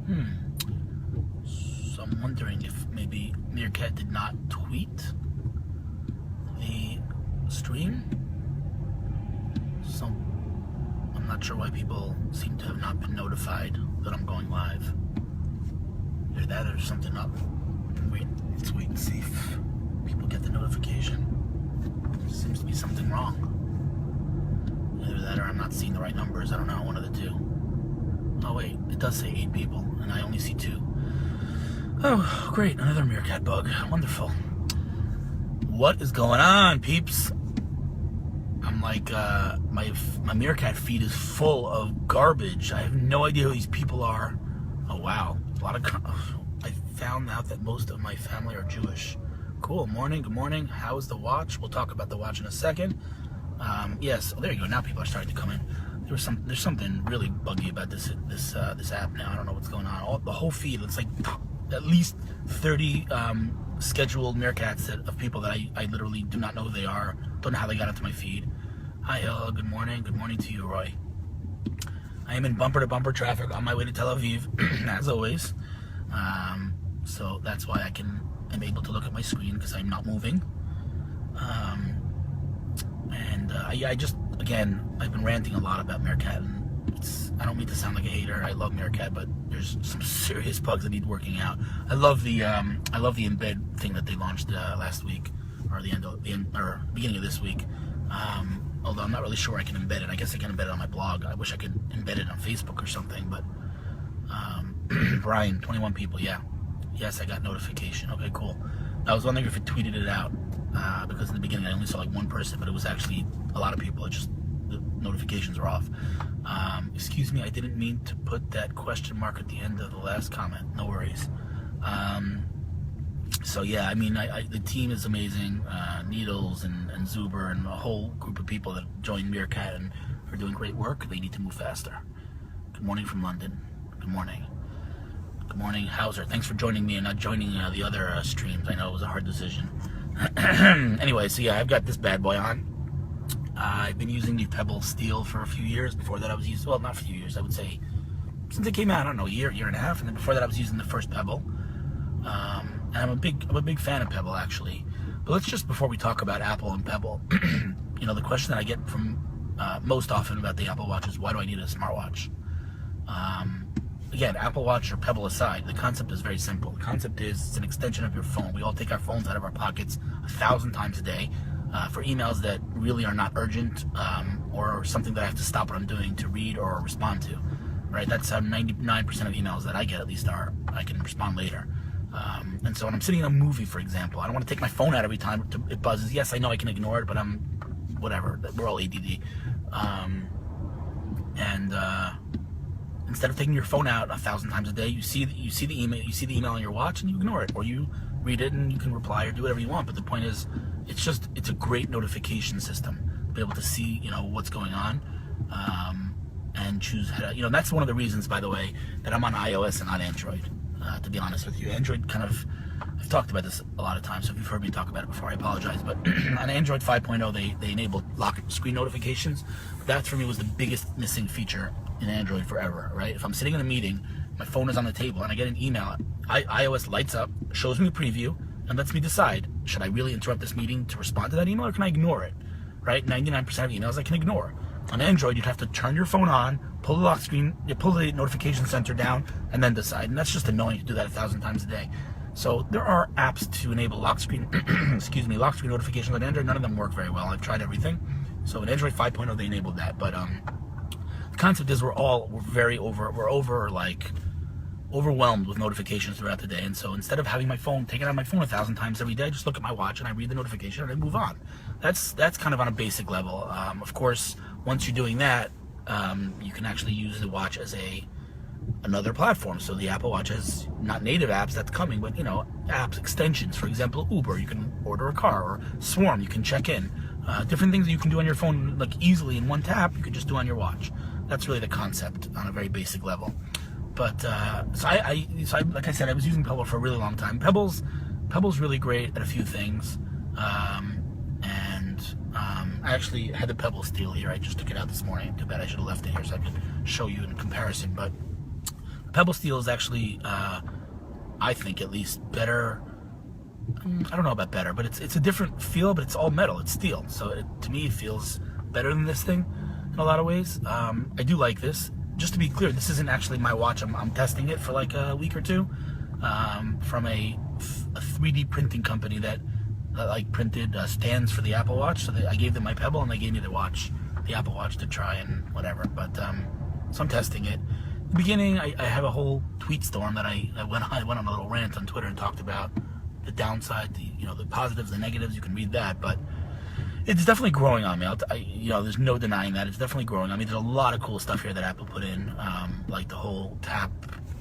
So I'm wondering if maybe Meerkat did not tweet the stream. So I'm not sure why people seem to have not been notified that I'm going live. Either that or something up. Let's wait and see if people get the notification. There seems to be something wrong. Either that or I'm not seeing the right numbers. I don't know, one of the two. Oh wait, it does say 8 people, and I only see 2. Oh, great, another Meerkat bug. Wonderful. What is going on, peeps? I'm like, my Meerkat feed is full of garbage. I have no idea who these people are. Oh wow, a lot of. I found out that most of my family are Jewish. Cool. Morning. Good morning. How is the watch? We'll talk about the watch in a second. Yes. Oh, there you go. Now people are starting to come in. There's something really buggy about this app now. I don't know what's going on. The whole feed. It's like at least 30 scheduled Meerkats of people that I literally do not know who they are. Don't know how they got into my feed. Hi, Hillel. Good morning. Good morning to you, Roy. I am in bumper-to-bumper traffic on my way to Tel Aviv, as always. So that's why I'm able to look at my screen because I'm not moving. I just, again, I've been ranting a lot about Meerkat, and I don't mean to sound like a hater. I love Meerkat, but there's some serious bugs that need working out. I love the embed thing that they launched last week, or beginning of this week. Although I'm not really sure I can embed it. I guess I can embed it on my blog. I wish I could embed it on Facebook or something, but Brian, 21 people, yeah. Yes, I got notification. Okay, cool. I was wondering if it tweeted it out, because in the beginning I only saw like one person, but it was actually a lot of people. It just, the notifications are off. Excuse me, I didn't mean to put that question mark at the end of the last comment. No worries. So yeah, I mean, the team is amazing. Needles and Zuber and a whole group of people that joined Meerkat and are doing great work. They need to move faster. Good morning from London. Good morning. Good morning, Hauser. Thanks for joining me and not joining the other streams. I know it was a hard decision. Anyway, so yeah, I've got this bad boy on. I've been using the Pebble Steel for a few years. Before that I was using, well, not a few years, I would say since it came out, I don't know, a year and a half. And then before that I was using the first Pebble. And I'm a big fan of Pebble, actually. But let's just, before we talk about Apple and Pebble, the question that I get from most often about the Apple Watch is, why do I need a smartwatch? Again, Apple Watch or Pebble aside, the concept is very simple. The concept is it's an extension of your phone. We all take our phones out of our pockets 1,000 times a day for emails that really are not urgent or something that I have to stop what I'm doing to read or respond to. Right? That's how 99% of emails that I get at least are. I can respond later. And so when I'm sitting in a movie, for example, I don't want to take my phone out every time it buzzes. Yes, I know I can ignore it, but whatever. We're all ADD. Instead of taking your phone out 1,000 times a day, you see the email on your watch and you ignore it, or you read it and you can reply or do whatever you want. But the point is, it's a great notification system to be able to see what's going on, and choose how to, that's one of the reasons, by the way, that I'm on iOS and not Android. To be honest with you, Android I've talked about this a lot of times, so if you've heard me talk about it before, I apologize, but on Android 5.0, they enabled lock screen notifications. That, for me, was the biggest missing feature in Android forever, right? If I'm sitting in a meeting, my phone is on the table, and I get an email, iOS lights up, shows me a preview, and lets me decide, should I really interrupt this meeting to respond to that email, or can I ignore it, right? 99% of emails I can ignore. On Android, you'd have to turn your phone on, pull the lock screen, pull the notification center down, and then decide. And that's just annoying to do that 1,000 times a day. So there are apps to enable lock screen, lock screen notifications on Android. None of them work very well. I've tried everything. So in Android 5.0, they enabled that. But the concept is we're overwhelmed with notifications throughout the day. And so instead of having taking out my phone 1,000 times every day, I just look at my watch and I read the notification and I move on. That's kind of on a basic level. Of course, once you're doing that, you can actually use the watch as another platform. So the Apple Watch has not native apps that's coming, but apps, extensions. For example, Uber, you can order a car, or Swarm, you can check in. Different things that you can do on your phone, like easily in one tap, you can just do on your watch. That's really the concept on a very basic level. But so like I said, I was using Pebble for a really long time. Pebble's really great at a few things. I actually had the Pebble Steel here. I just took it out this morning. Too bad I should have left it here so I could show you in comparison. But the Pebble steel is actually, I think at least, better. I don't know about better, but it's a different feel, but it's all metal. It's steel. So to me, it feels better than this thing in a lot of ways. I do like this. Just to be clear, this isn't actually my watch. I'm testing it for like a week or two from a 3D printing company that like printed stands for the Apple Watch. So I gave them my Pebble and they gave me the watch, the Apple Watch, to try and whatever. But so I'm testing it. In the beginning, I have a whole tweet storm that I went on a little rant on Twitter and talked about the downside, the positives, the negatives. You can read that, but it's definitely growing on me. There's no denying that. It's definitely growing on me. There's a lot of cool stuff here that Apple put in, like the whole tap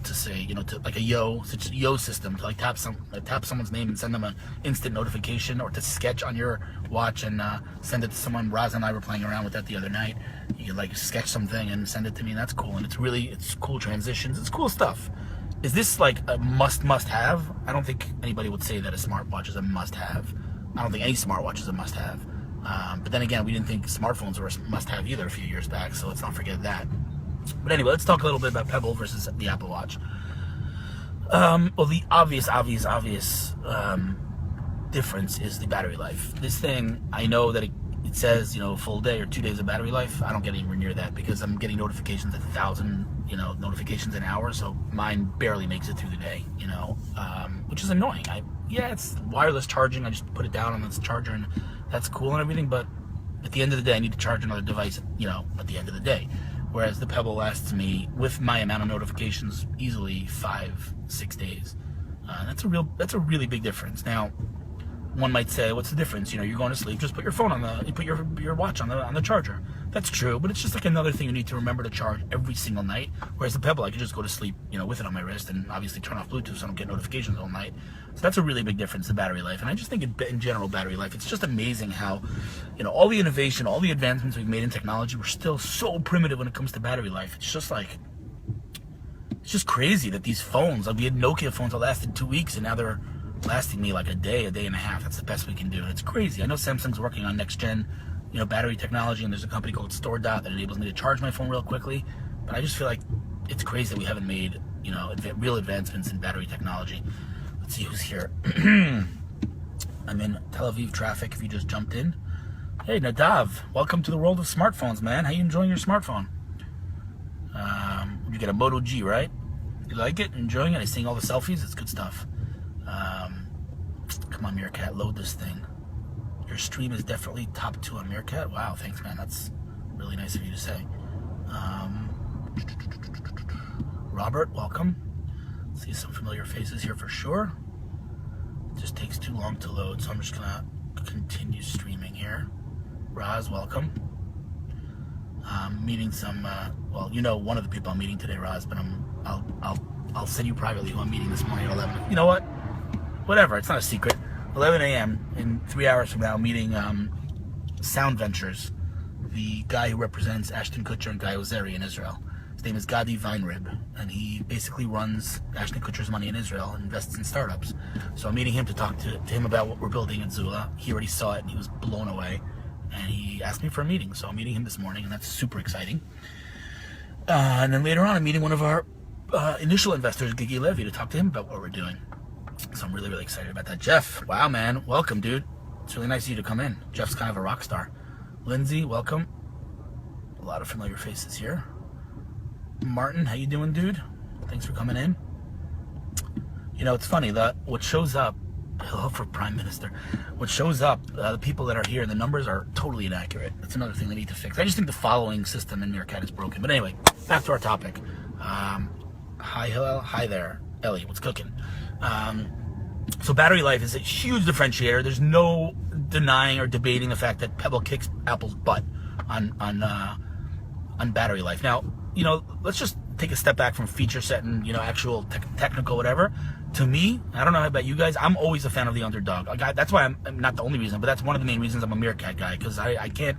to say, to like a yo system to like tap someone's name and send them an instant notification, or to sketch on your watch and send it to someone. Raz and I were playing around with that the other night. You can like sketch something and send it to me, and that's cool. And it's cool transitions. It's cool stuff. Is this like a must have? I don't think anybody would say that a smartwatch is a must have. I don't think any smartwatch is a must have. But then again, we didn't think smartphones were a must have either a few years back, so let's not forget that. But anyway, let's talk a little bit about Pebble versus the Apple Watch. Well, the obvious difference is the battery life. This thing, I know that it says, full day or 2 days of battery life. I don't get anywhere near that because I'm getting notifications at 1,000, notifications an hour. So mine barely makes it through the day, which is annoying. It's wireless charging. I just put it down on this charger and that's cool and everything. But at the end of the day, I need to charge another device, at the end of the day. Whereas the Pebble lasts me, with my amount of notifications, easily 5-6 days. That's a really big difference. Now, one might say, what's the difference? You're going to sleep, just put your phone put your watch on the charger. That's true, but it's just like another thing you need to remember to charge every single night. Whereas the Pebble, I can just go to sleep, with it on my wrist, and obviously turn off Bluetooth so I don't get notifications all night. So that's a really big difference, the battery life. And I just think in general, battery life, it's just amazing how, all the innovation, all the advancements we've made in technology, we're still so primitive when it comes to battery life. It's just crazy that these phones, like we had Nokia phones that lasted 2 weeks, and now they're lasting me like a day and a half. That's the best we can do. It's crazy. I know Samsung's working on next gen, battery technology, and there's a company called StoreDot that enables me to charge my phone real quickly. But I just feel like it's crazy that we haven't made, real advancements in battery technology. Let's see who's here. I'm in Tel Aviv traffic. If you just jumped in, hey Nadav, welcome to the world of smartphones, man. How you enjoying your smartphone? You get a Moto G, right? You like it? Enjoying it? I seeing all the selfies. It's good stuff. Come on, Meerkat, load this thing. Your stream is definitely top 2 on Meerkat. Wow, thanks, man. That's really nice of you to say. Robert, welcome. See some familiar faces here for sure. It just takes too long to load, so I'm just gonna continue streaming here. Raz, welcome. Meeting some. One of the people I'm meeting today, Raz. But I'll send you privately who I'm meeting this morning at 11. You know what? Whatever. It's not a secret. 11 a.m. in 3 hours from now, meeting Sound Ventures, the guy who represents Ashton Kutcher and Guy Ozeri in Israel. His name is Gadi Weinrib, and he basically runs Ashton Kutcher's money in Israel and invests in startups. So I'm meeting him to talk to him about what we're building in Zula. He already saw it, and he was blown away. And he asked me for a meeting, so I'm meeting him this morning, and that's super exciting. And then later on, I'm meeting one of our initial investors, Gigi Levy, to talk to him about what we're doing. So I'm really, really excited about that. Jeff, wow, man. Welcome, dude. It's really nice of you to come in. Jeff's kind of a rock star. Lindsay, welcome. A lot of familiar faces here. Martin, how you doing, dude? Thanks for coming in. It's funny that what shows up, Hillel for Prime Minister, what shows up, the people that are here, the numbers are totally inaccurate. That's another thing they need to fix. I just think the following system in Meerkat is broken. But anyway, back to our topic. Hi, Hillel. Hi there. Ellie, what's cooking? So battery life is a huge differentiator. There's no denying or debating the fact that Pebble kicks Apple's butt on battery life. Now, let's just take a step back from feature set and actual technical whatever. To me, I don't know about you guys, I'm always a fan of the underdog. That's why I'm not the only reason, but that's one of the main reasons I'm a Meerkat guy, because I can't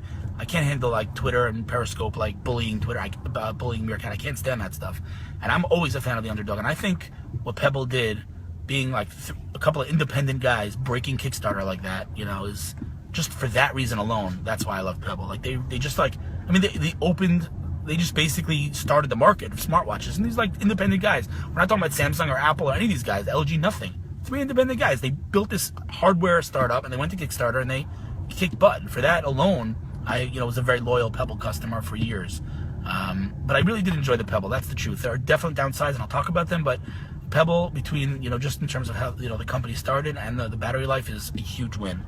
handle like Twitter and Periscope, like bullying Twitter, bullying Meerkat. I can't stand that stuff. And I'm always a fan of the underdog. And I think what Pebble did, being like a couple of independent guys breaking Kickstarter like that, is just for that reason alone. That's why I love Pebble. Like they just like, they opened they just basically started the market of smartwatches. And these like independent guys. We're not talking about Samsung or Apple or any of these guys. LG, nothing. 3 independent guys. They built this hardware startup and they went to Kickstarter and they kicked butt. And for that alone, I was a very loyal Pebble customer for years. But I really did enjoy the Pebble. That's the truth. There are definite downsides, and I'll talk about them. But Pebble, between just in terms of how the company started and the battery life, is a huge win.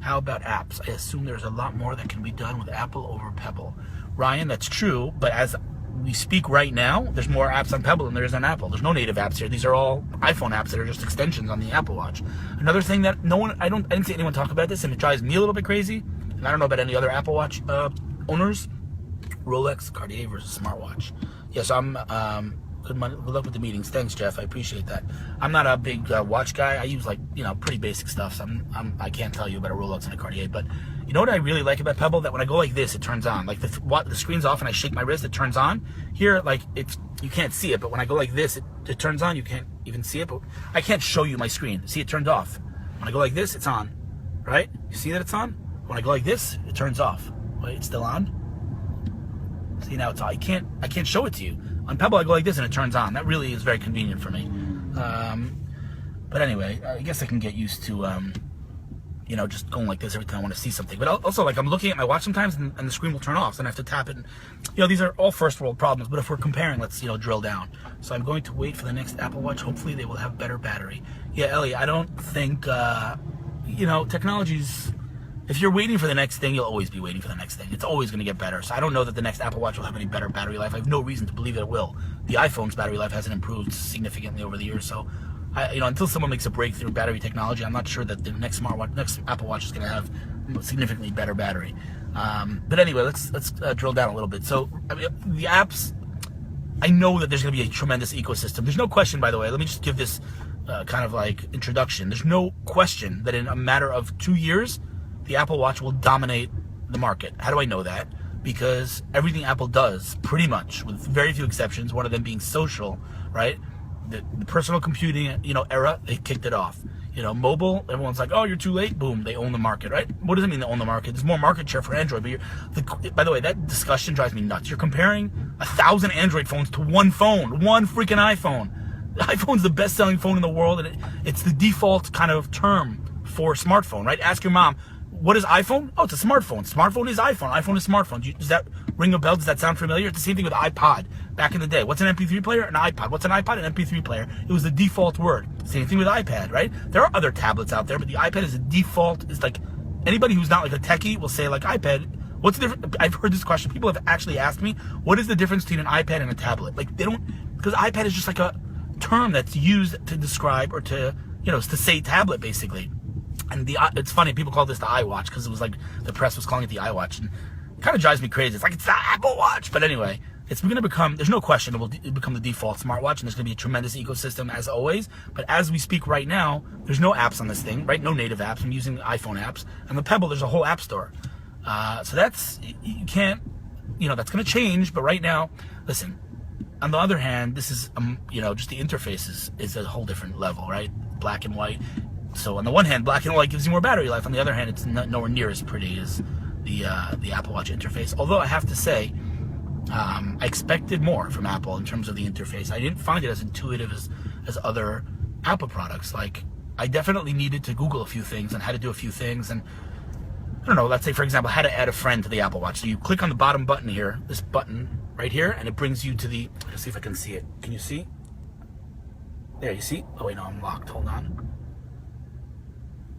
How about apps? I assume there's a lot more that can be done with Apple over Pebble. Ryan, that's true. But as we speak right now, there's more apps on Pebble than there is on Apple. There's no native apps here. These are all iPhone apps that are just extensions on the Apple Watch. Another thing that I didn't see anyone talk about this, and it drives me a little bit crazy, and I don't know about any other Apple Watch owners. Rolex, Cartier versus smartwatch. Yes, I'm good luck with the meetings. Thanks, Jeff. I appreciate that. I'm not a big watch guy. I use pretty basic stuff. So I can't tell you about a Rolex and a Cartier. But you know what I really like about Pebble? That when I go like this, it turns on. Like the screen's off and I shake my wrist, it turns on. Here, you can't see it, but when I go like this, it turns on. You can't even see it, but I can't show you my screen. See, it turned off. When I go like this, it's on. Right? You see that it's on? When I go like this, it turns off. Wait, it's still on. See, now it's on. I can't show it to you. On Pebble, I go like this and it turns on. That really is very convenient for me. But anyway, I guess I can get used to, just going like this every time I want to see something. But also, I'm looking at my watch sometimes and the screen will turn off. So I have to tap it. And, these are all first world problems. But if we're comparing, let's, drill down. So I'm going to wait for the next Apple Watch. Hopefully they will have better battery. Yeah, Ellie, I don't think, technology's... If you're waiting for the next thing, you'll always be waiting for the next thing. It's always going to get better. So I don't know that the next Apple Watch will have any better battery life. I have no reason to believe that it will. The iPhone's battery life hasn't improved significantly over the years. So, until someone makes a breakthrough in battery technology, I'm not sure that the next Apple Watch is going to have significantly better battery. But anyway, let's drill down a little bit. So, the apps, I know that there's going to be a tremendous ecosystem. There's no question, by the way. Let me just give this introduction. There's no question that in a matter of 2 years, the Apple Watch will dominate the market. How do I know that? Because everything Apple does, pretty much, with very few exceptions, one of them being social, right? The personal computing, era, they kicked it off. Mobile, everyone's like, oh, you're too late. Boom, they own the market, right? What does it mean they own the market? There's more market share for Android, but by the way, that discussion drives me nuts. You're comparing 1,000 Android phones to one phone, one freaking iPhone. The iPhone's the best-selling phone in the world, and it's the default kind of term for smartphone, right? Ask your mom, what is iPhone? Oh, it's a smartphone. Smartphone is iPhone. iPhone is smartphone. Does that ring a bell? Does that sound familiar? It's the same thing with iPod back in the day. What's an MP3 player? An iPod. What's an iPod? An MP3 player. It was the default word. Same thing with iPad, right? There are other tablets out there, but the iPad is a default. It's like anybody who's not like a techie will say like iPad. What's the difference? I've heard this question. People have actually asked me, what is the difference between an iPad and a tablet? Like they don't, because iPad is just like a term that's used to describe or to, to say tablet basically. And it's funny, people call this the iWatch because it was like the press was calling it the iWatch, and it kind of drives me crazy. It's like it's the Apple Watch, but anyway, it's going to become. There's no question it will become the default smartwatch, and there's going to be a tremendous ecosystem as always. But as we speak right now, there's no apps on this thing, right? No native apps. I'm using iPhone apps, and the Pebble, there's a whole app store. So that's you can't, that's going to change. But right now, listen. On the other hand, this is just the interface is a whole different level, right? Black and white. So on the one hand, black and white gives you more battery life. On the other hand, it's nowhere near as pretty as the Apple Watch interface. Although I have to say, I expected more from Apple in terms of the interface. I didn't find it as intuitive as other Apple products. Like, I definitely needed to Google a few things on how to do a few things. And I don't know, let's say, for example, how to add a friend to the Apple Watch. So you click on the bottom button here, this button right here, and it brings you to the, let's see if I can see it. Can you see? There, you see? Oh, wait, no, I'm locked. Hold on.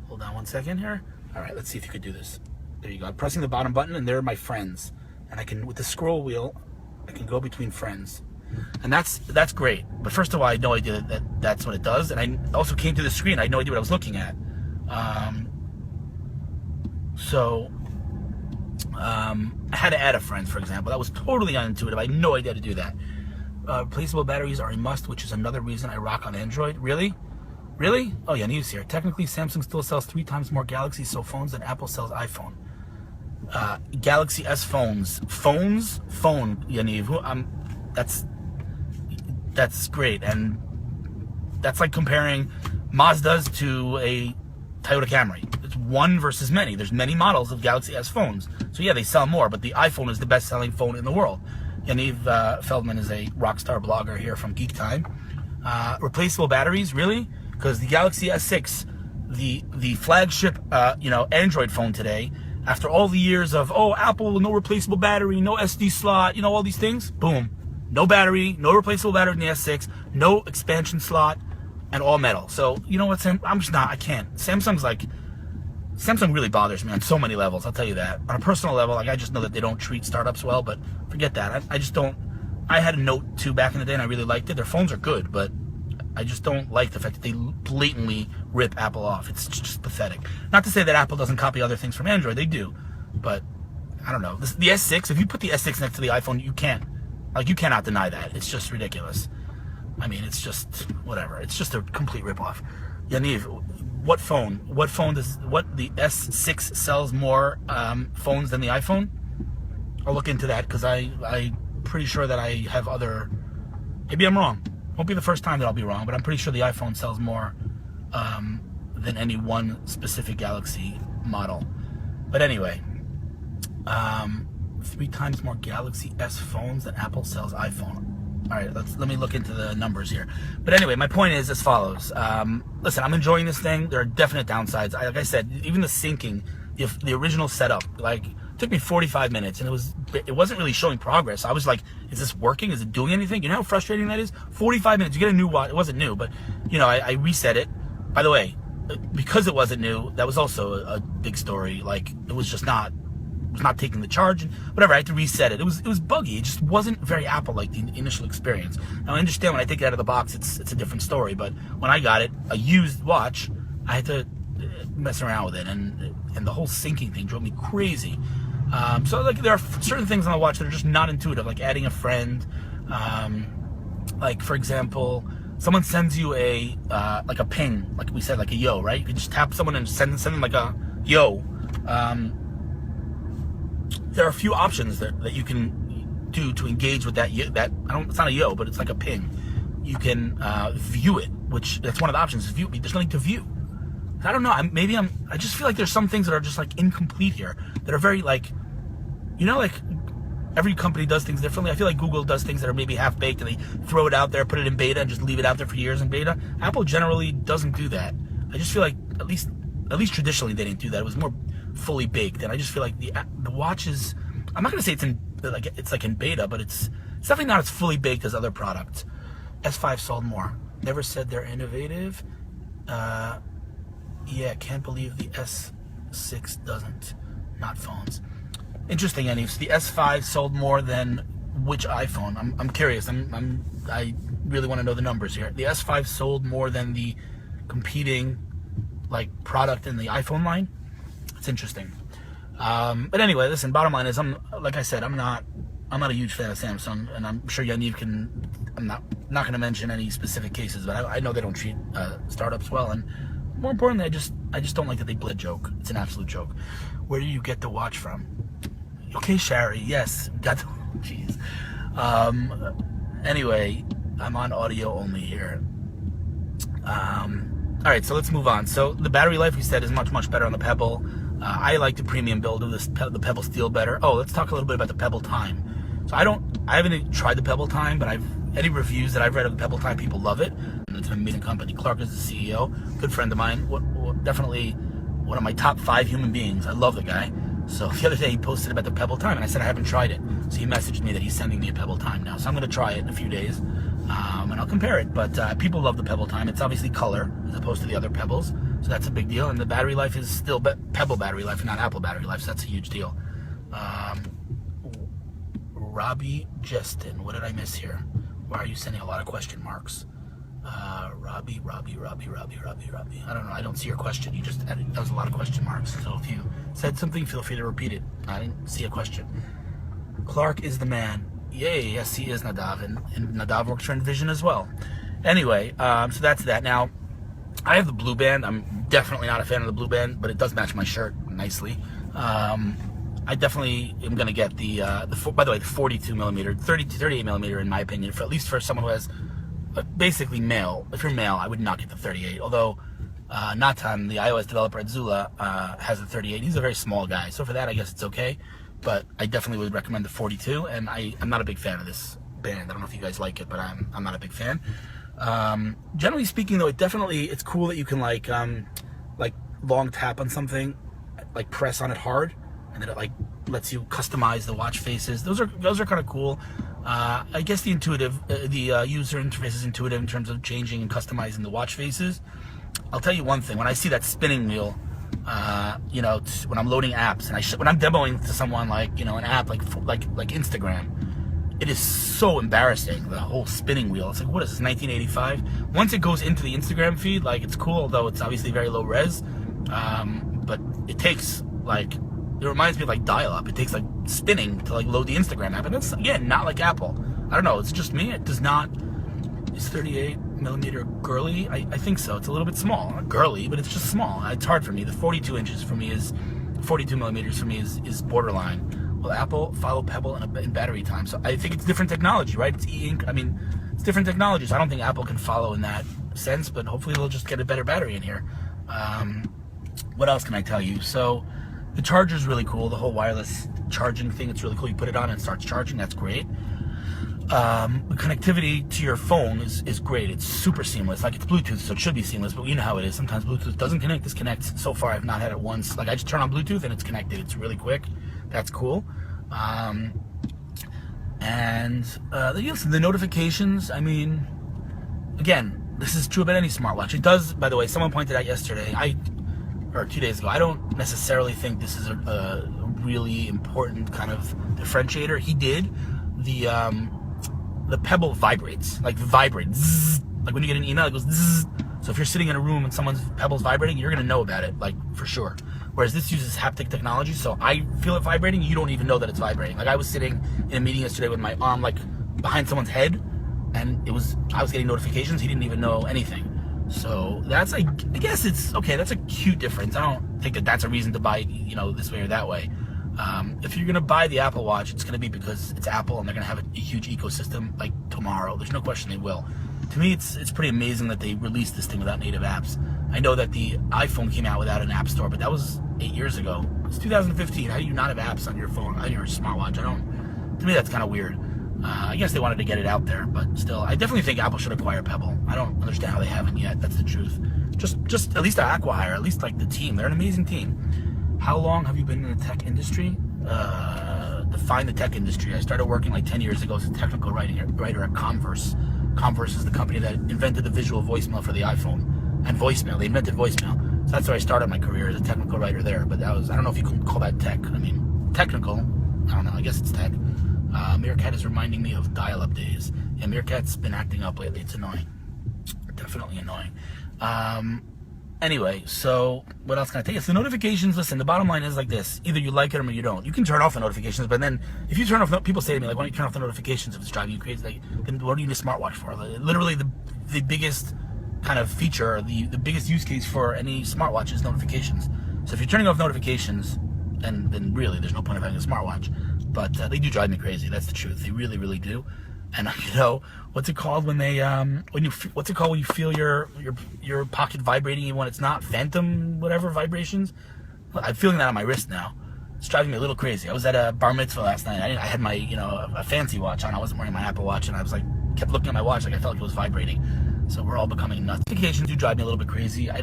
Hold on 1 second here. All right, let's see if you could do this. There you go. I'm pressing the bottom button, and there are my friends. And I can, with the scroll wheel, I can go between friends. And that's great. But first of all, I had no idea that that's what it does. And I also came to the screen. I had no idea what I was looking at. I had to add a friend, for example. That was totally unintuitive. I had no idea how to do that. Replaceable batteries are a must, which is another reason I rock on Android. Really? Really? Oh yeah, news here. Technically, Samsung still sells 3 times more Galaxy phones than Apple sells iPhone. Galaxy S phones. Phone, Yaniv. That's great. And that's like comparing Mazdas to a Toyota Camry. It's one versus many. There's many models of Galaxy S phones. So yeah, they sell more, but the iPhone is the best-selling phone in the world. Yaniv Feldman is a rock star blogger here from Geek Time. Replaceable batteries, really? Because the Galaxy S6, the flagship Android phone today, after all the years of Apple, no replaceable battery, no SD slot, all these things, boom, no battery, no replaceable battery in the S6, no expansion slot, and all metal. So you know what, Sam? I can't. Samsung really bothers me on so many levels, I'll tell you that. On a personal level, I just know that they don't treat startups well, but forget that. I just don't. I had a Note 2 back in the day, and I really liked it. Their phones are good, but I just don't like the fact that they blatantly rip Apple off. It's just pathetic. Not to say that Apple doesn't copy other things from Android. They do. But, I don't know. The S6, if you put the S6 next to the iPhone, you cannot deny that. It's just ridiculous. I mean, it's just, whatever. It's just a complete ripoff. Yaniv, what the S6 sells more phones than the iPhone? I'll look into that, because I'm pretty sure that I have other, maybe I'm wrong. Won't be the first time that I'll be wrong, but I'm pretty sure the iPhone sells more than any one specific Galaxy model. But anyway, 3 times more Galaxy S phones than Apple sells iPhone. All right, let me look into the numbers here. But anyway, my point is as follows. Listen, I'm enjoying this thing. There are definite downsides. Like I said, even the syncing, the original setup, took me 45 minutes, and it wasn't really showing progress. I was like, is this working? Is it doing anything? You know how frustrating that is? 45 minutes, you get a new watch. It wasn't new, but I reset it. By the way, because it wasn't new, that was also a big story. It was just not taking the charge, and whatever. I had to reset it. It was buggy. It just wasn't very Apple-like, the initial experience. Now I understand when I take it out of the box, it's a different story. But when I got it, a used watch, I had to mess around with it, and the whole syncing thing drove me crazy. So there are certain things on the watch that are just not intuitive, like adding a friend. For example, someone sends you a ping, like we said, like a yo, right? You can just tap someone and send them like a yo. There are a few options that you can do to engage with that. It's not a yo, but it's like a ping. You can view it, that's one of the options. View. There's nothing to view. I don't know. I just feel like there's some things that are just incomplete here. That are very every company does things differently. I feel like Google does things that are maybe half baked, and they throw it out there, put it in beta, and just leave it out there for years in beta. Apple generally doesn't do that. I just feel like at least traditionally they didn't do that. It was more fully baked, and I just feel like the watches. I'm not gonna say it's in beta, but it's definitely not as fully baked as other products. S5 sold more. Never said they're innovative. Yeah, can't believe the S6 doesn't. Not phones. Interesting, Annie. So the S5 sold more than which iPhone? I'm curious. I really want to know the numbers here. The S5 sold more than the competing product in the iPhone line. It's interesting. But anyway, listen. Bottom line is, like I said, I'm not a huge fan of Samsung, and I'm sure Yaniv can. I'm not going to mention any specific cases, but I know they don't treat startups well, and more importantly, I just don't like that they blid joke. It's an absolute joke. Where do you get the watch from? Okay, Shari. Yes, got the. Jeez. Anyway, I'm on audio only here. All right, so let's move on. So the battery life, we said, is much better on the Pebble. I like the premium build of the Pebble Steel better. Oh, let's talk a little bit about the Pebble Time. So I haven't tried the Pebble Time, but any reviews that I've read of the Pebble Time, people love it. And it's an amazing company. Clark is the CEO, good friend of mine. Definitely one of my top 5 human beings. I love the guy. So the other day he posted about the Pebble Time, and I said I haven't tried it. So he messaged me that he's sending me a Pebble Time now. So I'm going to try it in a few days, and I'll compare it. But people love the Pebble Time. It's obviously color as opposed to the other Pebbles, so that's a big deal. And the battery life is still Pebble battery life, and not Apple battery life. So that's a huge deal. Robbie Justin, what did I miss here? Why are you sending a lot of question marks? Robbie. I don't know. I don't see your question. You just added. That was a lot of question marks. So if you said something, feel free to repeat it. I didn't see a question. Clark is the man. Yay. Yes, he is, Nadav. And Nadav works for Envision as well. Anyway, so that's that. Now, I have the blue band. I'm definitely not a fan of the blue band, but it does match my shirt nicely. I definitely am going to get by the way, the 42 millimeter, 38 millimeter, in my opinion, at least for someone who has basically male. If you're male, I would not get the 38. Although Natan, the iOS developer at Zula, has a 38. He's a very small guy, so for that, I guess it's okay. but I definitely would recommend the 42. And I'm not a big fan of this band. I don't know if you guys like it, but I'm not a big fan. Generally speaking, though, it's cool that you can like long tap on something, like press on it hard, and then it like lets you customize the watch faces. Those are kind of cool. I guess the user interface is intuitive in terms of changing and customizing the watch faces. I'll tell you one thing: when I see that spinning wheel, when I'm loading apps and when I'm demoing to someone like an app like Instagram, it is so embarrassing, the whole spinning wheel. It's like, what is this, 1985? Once it goes into the Instagram feed, like, it's cool, although it's obviously very low res. But it takes, like, it reminds me of, like, dial-up. It takes, like, spinning to, like, load the Instagram app. And that's, again, not like Apple. I don't know, it's just me. It does not, is 38 millimeter girly? I think so. It's a little bit small. Not girly, but it's just small. It's hard for me. The 42 millimeters for me is borderline. Will Apple follow Pebble in battery time? So I think it's different technology, right? It's e-ink. I mean, it's different technology. So I don't think Apple can follow in that sense, but hopefully they'll just get a better battery in here. What else can I tell you? So the charger is really cool. The whole wireless charging thing, it's really cool. You put it on and it starts charging. That's great. The connectivity to your phone is great. It's super seamless. Like, it's Bluetooth, so it should be seamless, but you know how it is. Sometimes Bluetooth doesn't connect, disconnects. So far, I've not had it once. Like, I just turn on Bluetooth and it's connected. It's really quick. That's cool. The notifications, I mean, again, this is true about any smartwatch. It does, by the way, someone pointed out yesterday, or 2 days ago, I don't necessarily think this is a really important kind of differentiator. He did. The Pebble vibrates, like zzz. Like when you get an email, it goes zzz. So if you're sitting in a room and someone's Pebble's vibrating, you're gonna know about it, like, for sure. Whereas this uses haptic technology, so I feel it vibrating, you don't even know that it's vibrating. Like, I was sitting in a meeting yesterday with my arm, like, behind someone's head, and I was getting notifications, he didn't even know anything. So that's, like, I guess it's, okay, that's a cute difference. I don't think that that's a reason to buy, this way or that way. If you're gonna buy the Apple Watch, it's gonna be because it's Apple and they're gonna have a huge ecosystem, like, tomorrow. There's no question they will. To me, it's pretty amazing that they released this thing without native apps. I know that the iPhone came out without an app store, but that was 8 years ago. It's 2015. How do you not have apps on your phone, on your smartwatch? To me, that's kind of weird. I guess they wanted to get it out there, but still, I definitely think Apple should acquire Pebble. I don't understand how they haven't yet. That's the truth. Just at least Acquihire, at least like the team. They're an amazing team. How long have you been in the tech industry? Define the tech industry. I started working like 10 years ago as a technical writer at Converse. Converse is the company that invented the visual voicemail for the iPhone. And voicemail. They invented voicemail. So that's where I started my career, as a technical writer there. But I don't know if you can call that tech. I mean, technical. I don't know. I guess it's tech. Meerkat is reminding me of dial-up days. Yeah, Meerkat's been acting up lately. It's annoying. Definitely annoying. Anyway, so what else can I tell you? It's the notifications. Listen, the bottom line is like this. Either you like it or you don't. You can turn off the notifications, but then if you turn off, people say to me, like, why don't you turn off the notifications if it's driving you crazy? Like, then what do you need a smartwatch for? Literally, the biggest kind of feature, the biggest use case for any smartwatch is notifications. So if you're turning off notifications, then really there's no point of having a smartwatch. But they do drive me crazy. That's the truth. They really, really do. And what's it called when they what's it called when you feel your pocket vibrating even when it's not? Phantom whatever vibrations. I'm feeling that on my wrist now. It's driving me a little crazy. I was at a bar mitzvah last night. I had my a fancy watch on. I wasn't wearing my Apple Watch, and I was like kept looking at my watch like I felt like it was vibrating. So we're all becoming nuts. Notifications do drive me a little bit crazy. I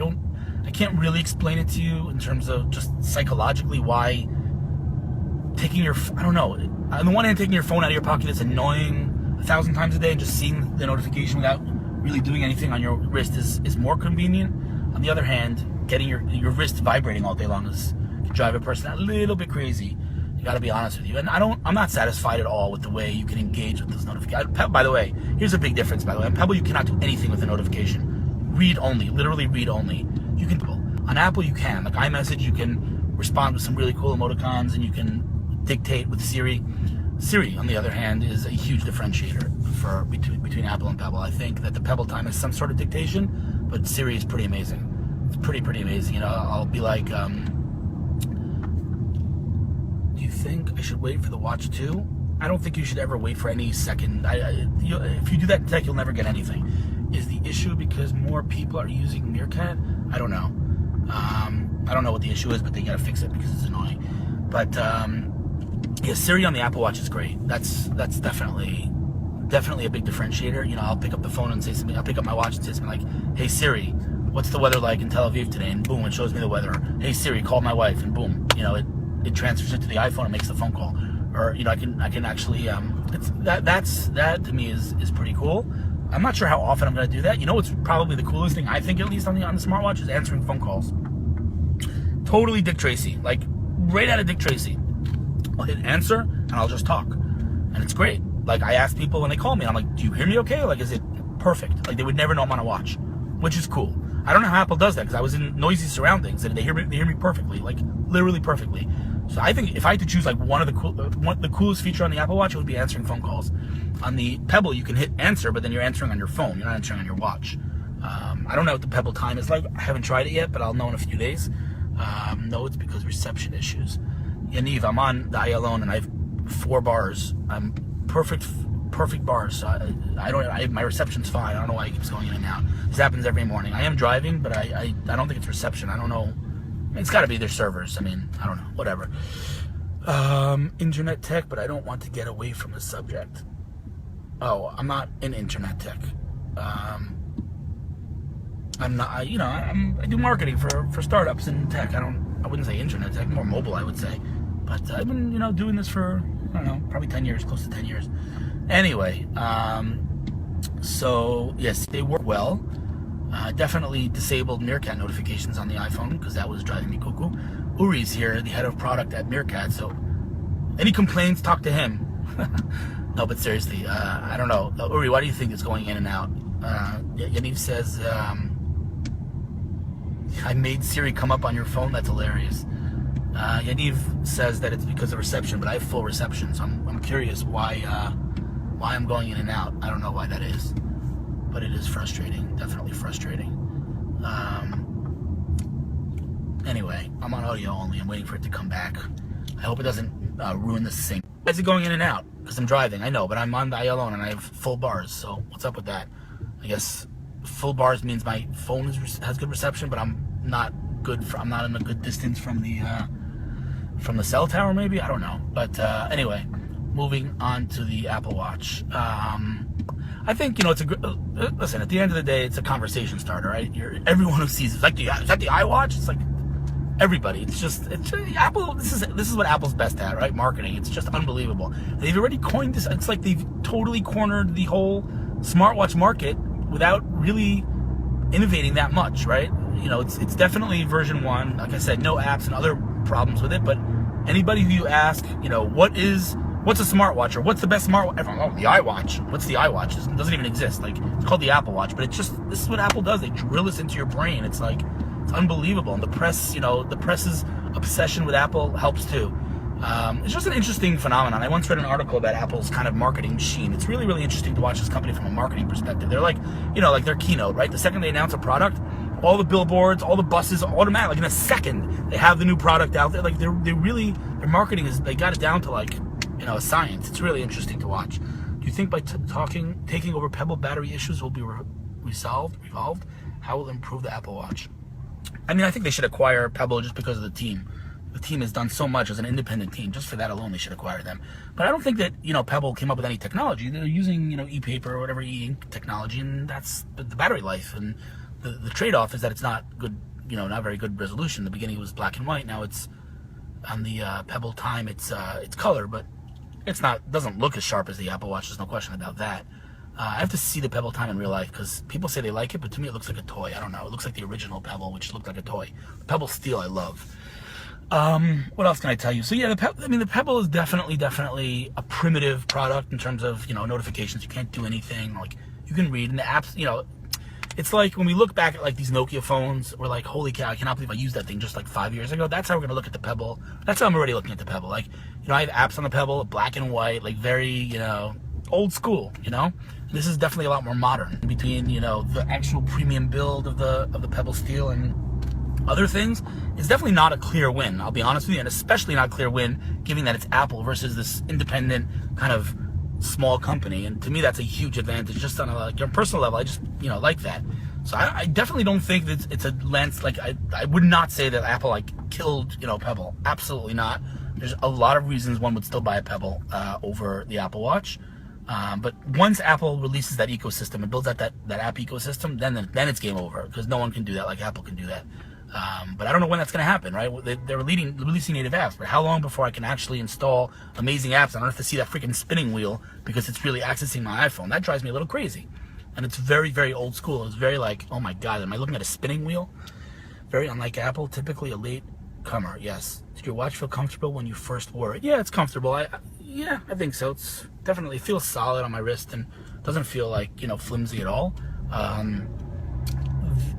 can't really explain it to you in terms of just psychologically why taking your, I don't know. On the one hand, taking your phone out of your pocket is annoying 1,000 times a day, and just seeing the notification without really doing anything on your wrist is more convenient. On the other hand, getting your wrist vibrating all day long can drive a person a little bit crazy. You got to be honest with you. And I'm not satisfied at all with the way you can engage with those notifications. By the way, here's a big difference, by the way. On Pebble, you cannot do anything with a notification. Read only, literally read only. You can, on Apple, you can. Like iMessage, you can respond with some really cool emoticons, and you can dictate with Siri. Siri, on the other hand, is a huge differentiator between Apple and Pebble. I think that the Pebble time is some sort of dictation, but Siri is pretty amazing. It's pretty amazing. I'll be like, do you think I should wait for the Watch 2? I don't think you should ever wait for any second. If you do that in tech, you'll never get anything. Is the issue because more people are using Meerkat? I don't know. I don't know what the issue is, but they gotta fix it because it's annoying. But Yeah, Siri on the Apple Watch is great. That's definitely a big differentiator. You know, I'll pick up the phone and say something. I'll pick up my watch and say something like, "Hey Siri, what's the weather like in Tel Aviv today?" And boom, it shows me the weather. "Hey Siri, call my wife," and boom, you know, it transfers it to the iPhone and makes the phone call. Or, you know, I can actually that to me is pretty cool. I'm not sure how often I'm going to do that. You know, what's probably the coolest thing, I think, at least on the smartwatch, is answering phone calls. Totally Dick Tracy, like right out of Dick Tracy. I'll hit answer and I'll just talk, and it's great. Like, I ask people when they call me, I'm like, "Do you hear me okay? Like, is it perfect?" Like, they would never know I'm on a watch, which is cool. I don't know how Apple does that, because I was in noisy surroundings and they hear me perfectly, like literally perfectly. So I think if I had to choose like one of the coolest feature on the Apple Watch, it would be answering phone calls. On the Pebble, you can hit answer, but then you're answering on your phone. You're not answering on your watch. I don't know what the Pebble time is like. I haven't tried it yet, but I'll know in a few days. No, it's because reception issues. Yaniv, I'm on the iAlone and I have 4 bars. I'm perfect bars. So my reception's fine. I don't know why it keeps going in and out. This happens every morning. I am driving, but I don't think it's reception. I don't know. It's got to be their servers. I mean, I don't know. Whatever. Internet tech, but I don't want to get away from the subject. Oh, I'm not in internet tech. I'm not. I do marketing for startups in tech. I wouldn't say internet tech, more mobile, I would say. But I've been, doing this for, I don't know, probably 10 years, close to 10 years. Anyway, so yes, they work well. Definitely disabled Meerkat notifications on the iPhone, because that was driving me cuckoo. Uri's here, the head of product at Meerkat, so any complaints, talk to him. No, but seriously, I don't know. Uri, why do you think it's going in and out? Yaniv says, I made Siri come up on your phone. That's hilarious. Yaniv says that it's because of reception, but I have full reception, so I'm curious why I'm going in and out. I don't know why that is, but it is frustrating. Definitely frustrating. Anyway, I'm on audio only. I'm waiting for it to come back. I hope it doesn't ruin the sync. Why is it going in and out? Because I'm driving, I know, but I'm on the iAlone and I have full bars, so what's up with that? I guess full bars means my phone has good reception, but I'm not in a good distance from the cell tower, maybe? I don't know. But anyway, moving on to the Apple Watch. I think, it's a good... listen, at the end of the day, it's a conversation starter, right? Everyone who sees it, it's like, is that the iWatch? It's like, everybody. It's Apple. This is what Apple's best at, right? Marketing. It's just unbelievable. They've already coined this. It's like they've totally cornered the whole smartwatch market without really innovating that much, right? It's definitely version 1. Like I said, no apps and other problems with it. But anybody who you ask, what's a smartwatch or what's the best smartwatch? Oh, the iWatch. What's the iWatch? It doesn't even exist. Like, it's called the Apple Watch. But this is what Apple does. They drill this into your brain. It's like, it's unbelievable. And the press's obsession with Apple helps too. It's just an interesting phenomenon. I once read an article about Apple's kind of marketing machine. It's really, really interesting to watch this company from a marketing perspective. They're like, like their keynote, right? The second they announce a product, all the billboards, all the buses, automatic, like in a second, they have the new product out there. Like their marketing they got it down to like, a science. It's really interesting to watch. Do you think by taking over Pebble, battery issues will be revolved? How will it improve the Apple Watch? I mean, I think they should acquire Pebble just because of the team. The team has done so much as an independent team. Just for that alone, they should acquire them. But I don't think that, Pebble came up with any technology. They're using, e-paper or whatever e-ink technology, and that's the battery life. And the trade-off is that it's not good, not very good resolution. In the beginning it was black and white. Now it's on the Pebble time. It's color, but doesn't look as sharp as the Apple Watch. There's no question about that. I have to see the Pebble time in real life, because people say they like it, but to me it looks like a toy. I don't know. It looks like the original Pebble, which looked like a toy. The Pebble Steel I love. What else can I tell you? So yeah, the Pebble is definitely a primitive product in terms of, notifications. You can't do anything. Like, you can read, and the apps, it's like when we look back at like these Nokia phones, we're like, holy cow, I cannot believe I used that thing just like 5 years ago. That's how we're going to look at the Pebble. That's how I'm already looking at the Pebble. Like, I have apps on the Pebble, black and white, like very, old school, This is definitely a lot more modern. Between, the actual premium build of the Pebble Steel and other things, it's definitely not a clear win, I'll be honest with you, and especially not a clear win given that it's Apple versus this independent kind of small company. And to me, that's a huge advantage. Just on a personal level, I just, like that. So I definitely don't think that it's a lens, like, I would not say that Apple, like, killed, Pebble. Absolutely not. There's a lot of reasons one would still buy a Pebble over the Apple Watch. But once Apple releases that ecosystem and builds out that app ecosystem, then it's game over, because no one can do that like Apple can do that. But I don't know when that's going to happen, right? They're releasing native apps, but how long before I can actually install amazing apps? I don't have to see that freaking spinning wheel because it's really accessing my iPhone. That drives me a little crazy. And it's very, very old school. It's very like, oh my God, am I looking at a spinning wheel? Very unlike Apple, typically a late comer, yes. Did your watch feel comfortable when you first wore it? Yeah, it's comfortable. Yeah, I think so. It's definitely feels solid on my wrist and doesn't feel like, flimsy at all.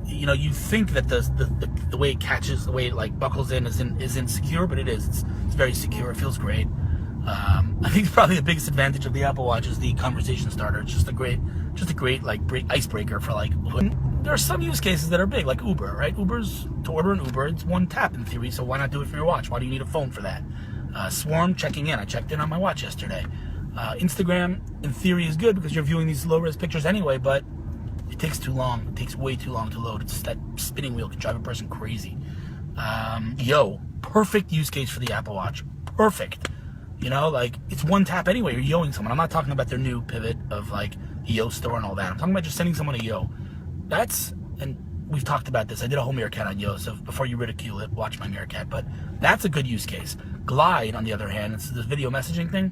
You think that the way it catches, the way it like buckles in isn't secure, but it is. It's very secure. It feels great. I think probably the biggest advantage of the Apple Watch is the conversation starter. It's just a great like icebreaker for like. There are some use cases that are big, like Uber, right? To order an Uber, it's one tap in theory, so why not do it from your watch? Why do you need a phone for that? Swarm, checking in. I checked in on my watch yesterday. Instagram, in theory, is good because you're viewing these low-res pictures anyway, but it takes too long. It takes way too long to load. It's that spinning wheel can drive a person crazy. Perfect use case for the Apple Watch. Perfect. It's one tap anyway. You're yoing someone. I'm not talking about their new pivot of like Yo store and all that. I'm talking about just sending someone a Yo. And we've talked about this. I did a whole Meerkat on Yo, so before you ridicule it, watch my Meerkat. But that's a good use case. Glide, on the other hand, it's this video messaging thing.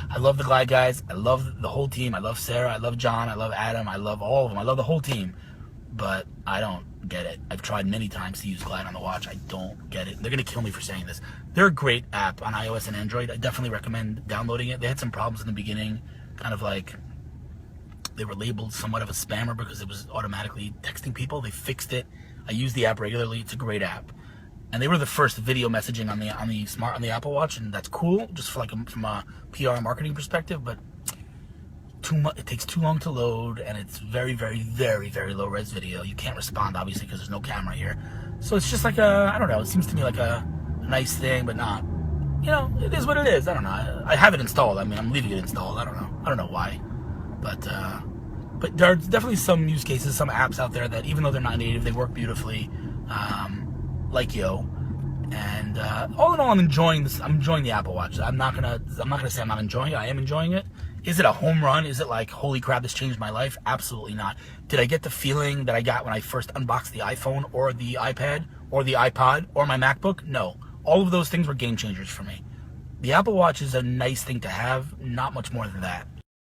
I love the Glide guys. I love the whole team. I love Sarah. I love John. I love Adam. I love all of them. I love the whole team. But I don't get it. I've tried many times to use Glide on the watch. I don't get it. They're going to kill me for saying this. They're a great app on iOS and Android. I definitely recommend downloading it. They had some problems in the beginning, kind of like they were labeled somewhat of a spammer because it was automatically texting people. They fixed it. I use the app regularly. It's a great app. And they were the first video messaging on the Apple Watch, and that's cool, just from a PR marketing perspective. But it takes too long to load, and it's very, very, very, very low res video. You can't respond obviously because there's no camera here. So it's just like I don't know. It seems to me like a nice thing, but not. It is what it is. I don't know. I have it installed. I mean, I'm leaving it installed. I don't know why, but there are definitely some use cases, some apps out there that even though they're not native, they work beautifully. Like Yo, and all in all, I'm enjoying this. I'm enjoying the Apple Watch. I'm not gonna say I'm not enjoying it. I am enjoying it. Is it a home run? Is it like, holy crap, this changed my life? Absolutely not. Did I get the feeling that I got when I first unboxed the iPhone or the iPad or the iPod or my MacBook? No. All of those things were game changers for me. The Apple Watch is a nice thing to have, not much more than that.